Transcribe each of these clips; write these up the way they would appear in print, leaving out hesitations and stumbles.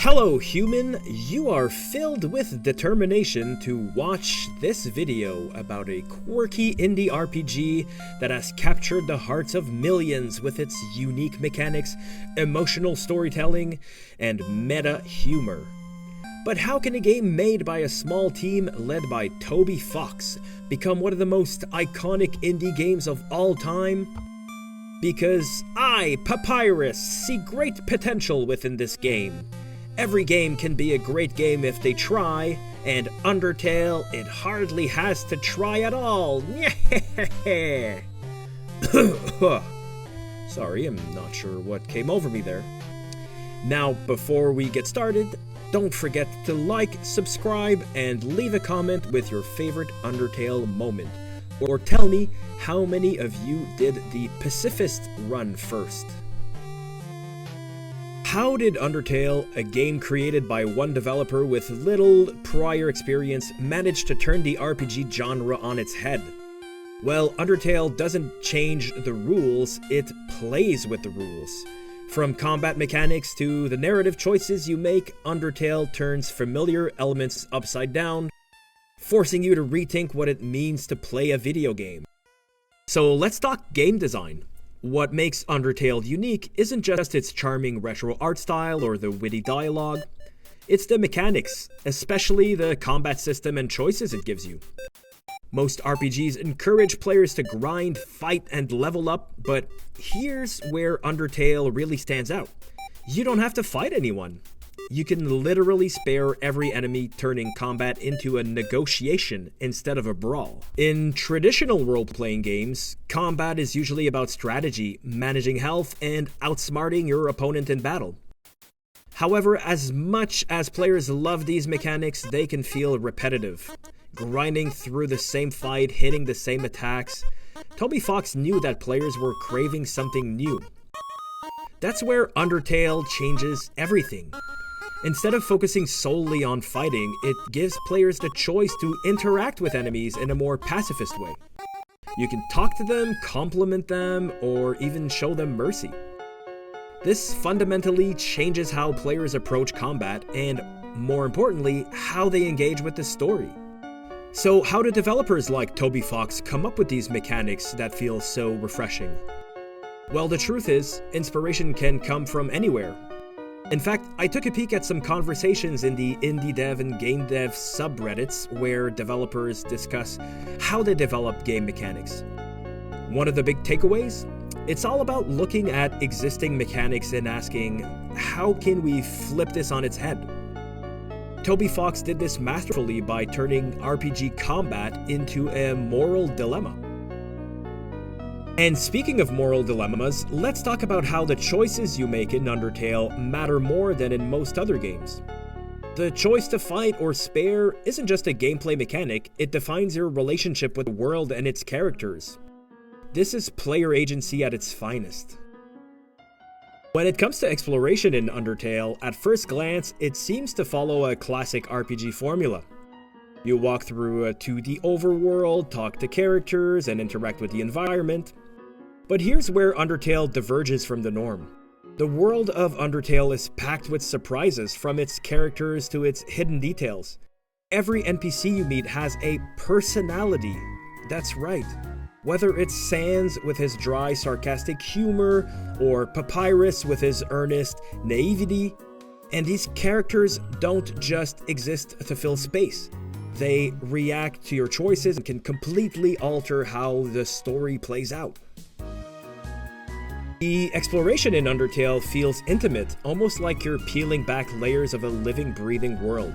Hello human, you are filled with determination to watch this video about a quirky indie RPG that has captured the hearts of millions with its unique mechanics, emotional storytelling, and meta humor. But how can a game made by a small team led by Toby Fox become one of the most iconic indie games of all time? Because I, Papyrus, see great potential within this game. Every game can be a great game if they try, and Undertale, it hardly has to try at all. Sorry, I'm not sure what came over me there. Now, before we get started, don't forget to like, subscribe, and leave a comment with your favorite Undertale moment. Or tell me how many of you did the pacifist run first. How did Undertale, a game created by one developer with little prior experience, manage to turn the RPG genre on its head? Well, Undertale doesn't change the rules, it plays with the rules. From combat mechanics to the narrative choices you make, Undertale turns familiar elements upside down, forcing you to rethink what it means to play a video game. So let's talk game design. What makes Undertale unique isn't just its charming retro art style or the witty dialogue, it's the mechanics, especially the combat system and choices it gives you. Most RPGs encourage players to grind, fight, and level up, but here's where Undertale really stands out. You don't have to fight anyone. You can literally spare every enemy, turning combat into a negotiation instead of a brawl. In traditional role-playing games, combat is usually about strategy, managing health, and outsmarting your opponent in battle. However, as much as players love these mechanics, they can feel repetitive. Grinding through the same fight, hitting the same attacks. Toby Fox knew that players were craving something new. That's where Undertale changes everything. Instead of focusing solely on fighting, it gives players the choice to interact with enemies in a more pacifist way. You can talk to them, compliment them, or even show them mercy. This fundamentally changes how players approach combat and, more importantly, how they engage with the story. So how do developers like Toby Fox come up with these mechanics that feel so refreshing? Well, the truth is, inspiration can come from anywhere. In fact, I took a peek at some conversations in the indie dev and game dev subreddits where developers discuss how they develop game mechanics. One of the big takeaways? It's all about looking at existing mechanics and asking, how can we flip this on its head? Toby Fox did this masterfully by turning RPG combat into a moral dilemma. And speaking of moral dilemmas, let's talk about how the choices you make in Undertale matter more than in most other games. The choice to fight or spare isn't just a gameplay mechanic, it defines your relationship with the world and its characters. This is player agency at its finest. When it comes to exploration in Undertale, at first glance, it seems to follow a classic RPG formula. You walk through a 2D overworld, talk to characters, and interact with the environment. But here's where Undertale diverges from the norm. The world of Undertale is packed with surprises, from its characters to its hidden details. Every NPC you meet has a personality. That's right. Whether it's Sans with his dry, sarcastic humor, or Papyrus with his earnest naivety. And these characters don't just exist to fill space. They react to your choices and can completely alter how the story plays out. The exploration in Undertale feels intimate, almost like you're peeling back layers of a living, breathing world.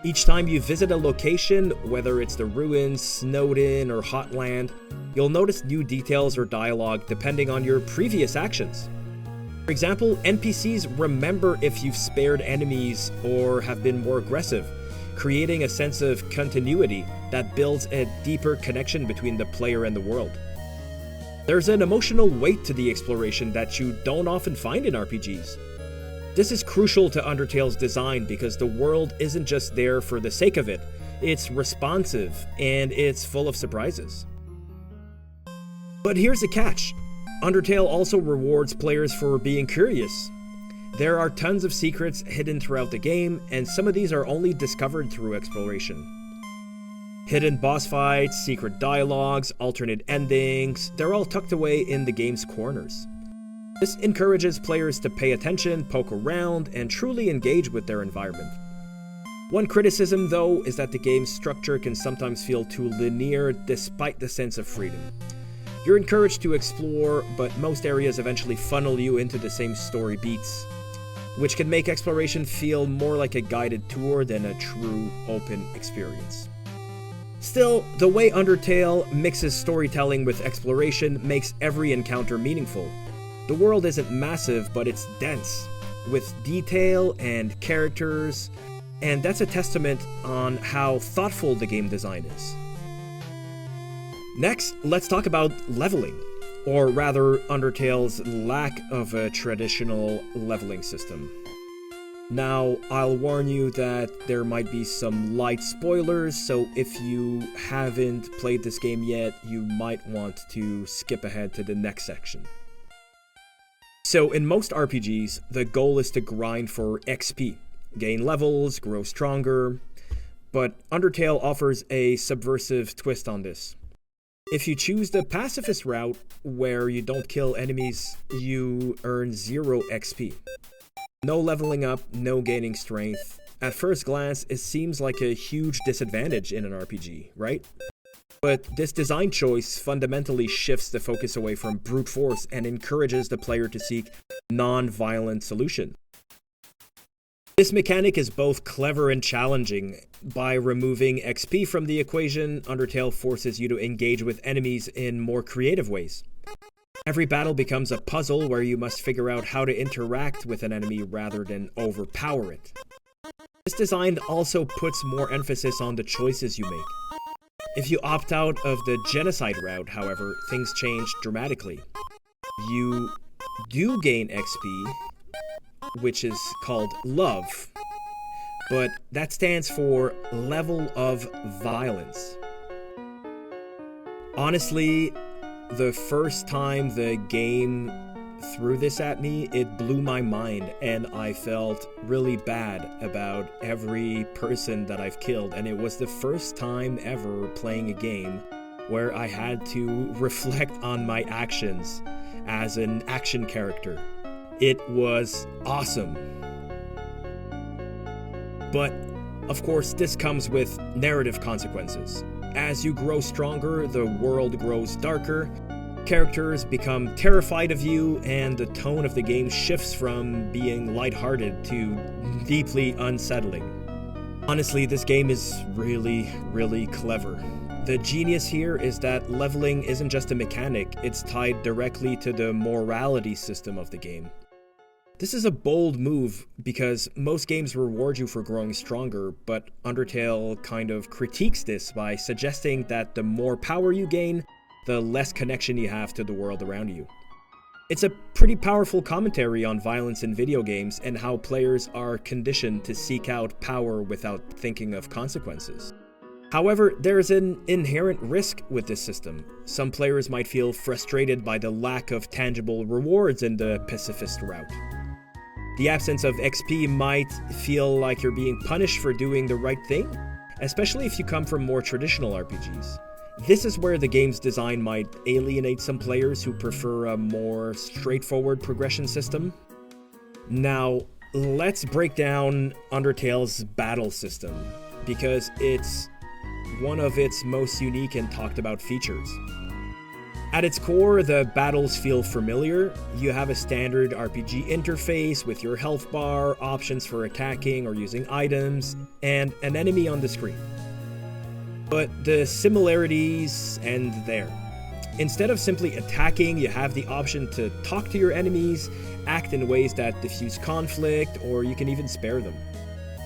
Each time you visit a location, whether it's the ruins, Snowdin, or Hotland, you'll notice new details or dialogue depending on your previous actions. For example, NPCs remember if you've spared enemies or have been more aggressive, creating a sense of continuity that builds a deeper connection between the player and the world. There's an emotional weight to the exploration that you don't often find in RPGs. This is crucial to Undertale's design because the world isn't just there for the sake of it, it's responsive and it's full of surprises. But here's the catch. Undertale also rewards players for being curious. There are tons of secrets hidden throughout the game, and some of these are only discovered through exploration. Hidden boss fights, secret dialogues, alternate endings, they're all tucked away in the game's corners. This encourages players to pay attention, poke around, and truly engage with their environment. One criticism, though, is that the game's structure can sometimes feel too linear despite the sense of freedom. You're encouraged to explore, but most areas eventually funnel you into the same story beats, which can make exploration feel more like a guided tour than a true open experience. Still, the way Undertale mixes storytelling with exploration makes every encounter meaningful. The world isn't massive, but it's dense, with detail and characters, and that's a testament on how thoughtful the game design is. Next, let's talk about leveling, or rather Undertale's lack of a traditional leveling system. Now, I'll warn you that there might be some light spoilers, so if you haven't played this game yet, you might want to skip ahead to the next section. So in most RPGs, the goal is to grind for XP, gain levels, grow stronger, but Undertale offers a subversive twist on this. If you choose the pacifist route, where you don't kill enemies, you earn 0 XP. No leveling up, no gaining strength. At first glance, it seems like a huge disadvantage in an RPG, right? But this design choice fundamentally shifts the focus away from brute force and encourages the player to seek non-violent solutions. This mechanic is both clever and challenging. By removing XP from the equation, Undertale forces you to engage with enemies in more creative ways. Every battle becomes a puzzle where you must figure out how to interact with an enemy rather than overpower it. This design also puts more emphasis on the choices you make. If you opt out of the genocide route, however, things change dramatically. You do gain XP, which is called love, but that stands for level of violence. Honestly, the first time the game threw this at me, it blew my mind, and I felt really bad about every person that I've killed, and it was the first time ever playing a game where I had to reflect on my actions as an action character. It was awesome. But, of course, this comes with narrative consequences. As you grow stronger, the world grows darker, characters become terrified of you, and the tone of the game shifts from being lighthearted to deeply unsettling. Honestly, this game is really, really clever. The genius here is that leveling isn't just a mechanic, it's tied directly to the morality system of the game. This is a bold move because most games reward you for growing stronger, but Undertale kind of critiques this by suggesting that the more power you gain, the less connection you have to the world around you. It's a pretty powerful commentary on violence in video games and how players are conditioned to seek out power without thinking of consequences. However, there is an inherent risk with this system. Some players might feel frustrated by the lack of tangible rewards in the pacifist route. The absence of XP might feel like you're being punished for doing the right thing, especially if you come from more traditional RPGs. This is where the game's design might alienate some players who prefer a more straightforward progression system. Now, let's break down Undertale's battle system, because it's one of its most unique and talked about features. At its core, the battles feel familiar. You have a standard RPG interface with your health bar, options for attacking or using items, and an enemy on the screen. But the similarities end there. Instead of simply attacking, you have the option to talk to your enemies, act in ways that diffuse conflict, or you can even spare them.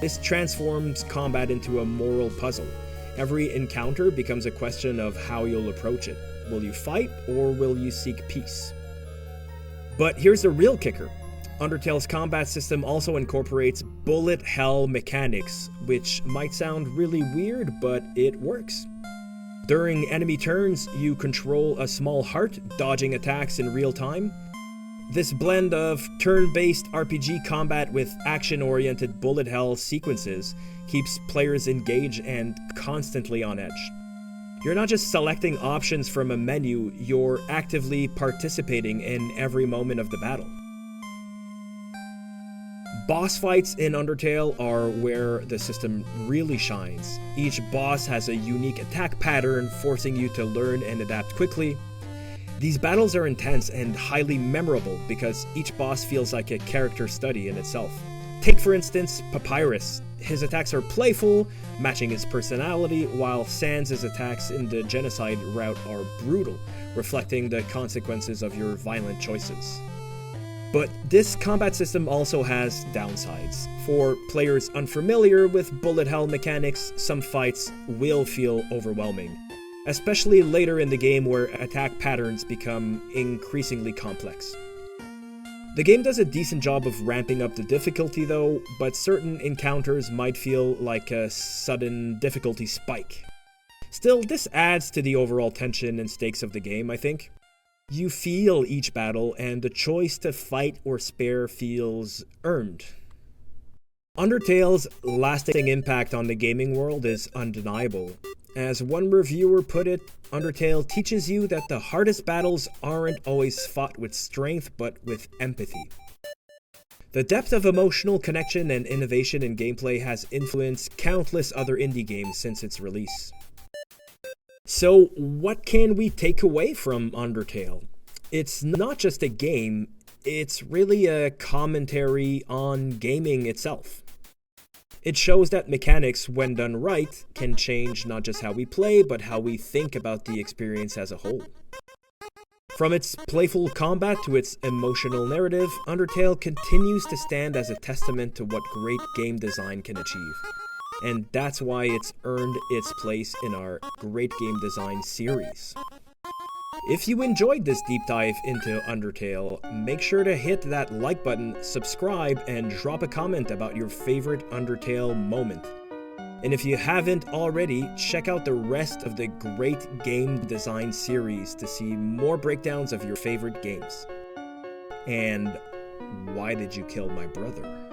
This transforms combat into a moral puzzle. Every encounter becomes a question of how you'll approach it. Will you fight, or will you seek peace? But here's the real kicker. Undertale's combat system also incorporates bullet hell mechanics, which might sound really weird, but it works. During enemy turns, you control a small heart, dodging attacks in real time. This blend of turn-based RPG combat with action-oriented bullet hell sequences keeps players engaged and constantly on edge. You're not just selecting options from a menu, you're actively participating in every moment of the battle. Boss fights in Undertale are where the system really shines. Each boss has a unique attack pattern, forcing you to learn and adapt quickly. These battles are intense and highly memorable because each boss feels like a character study in itself. Take for instance Papyrus. His attacks are playful, matching his personality, while Sans' attacks in the genocide route are brutal, reflecting the consequences of your violent choices. But this combat system also has downsides. For players unfamiliar with bullet hell mechanics, some fights will feel overwhelming, especially later in the game where attack patterns become increasingly complex. The game does a decent job of ramping up the difficulty though, but certain encounters might feel like a sudden difficulty spike. Still, this adds to the overall tension and stakes of the game, I think. You feel each battle, and the choice to fight or spare feels earned. Undertale's lasting impact on the gaming world is undeniable. As one reviewer put it, Undertale teaches you that the hardest battles aren't always fought with strength, but with empathy. The depth of emotional connection and innovation in gameplay has influenced countless other indie games since its release. So, what can we take away from Undertale? It's not just a game, it's really a commentary on gaming itself. It shows that mechanics, when done right, can change not just how we play, but how we think about the experience as a whole. From its playful combat to its emotional narrative, Undertale continues to stand as a testament to what great game design can achieve. And that's why it's earned its place in our Great Game Design series. If you enjoyed this deep dive into Undertale, make sure to hit that like button, subscribe, and drop a comment about your favorite Undertale moment. And if you haven't already, check out the rest of the Great Game Design series to see more breakdowns of your favorite games. And why did you kill my brother?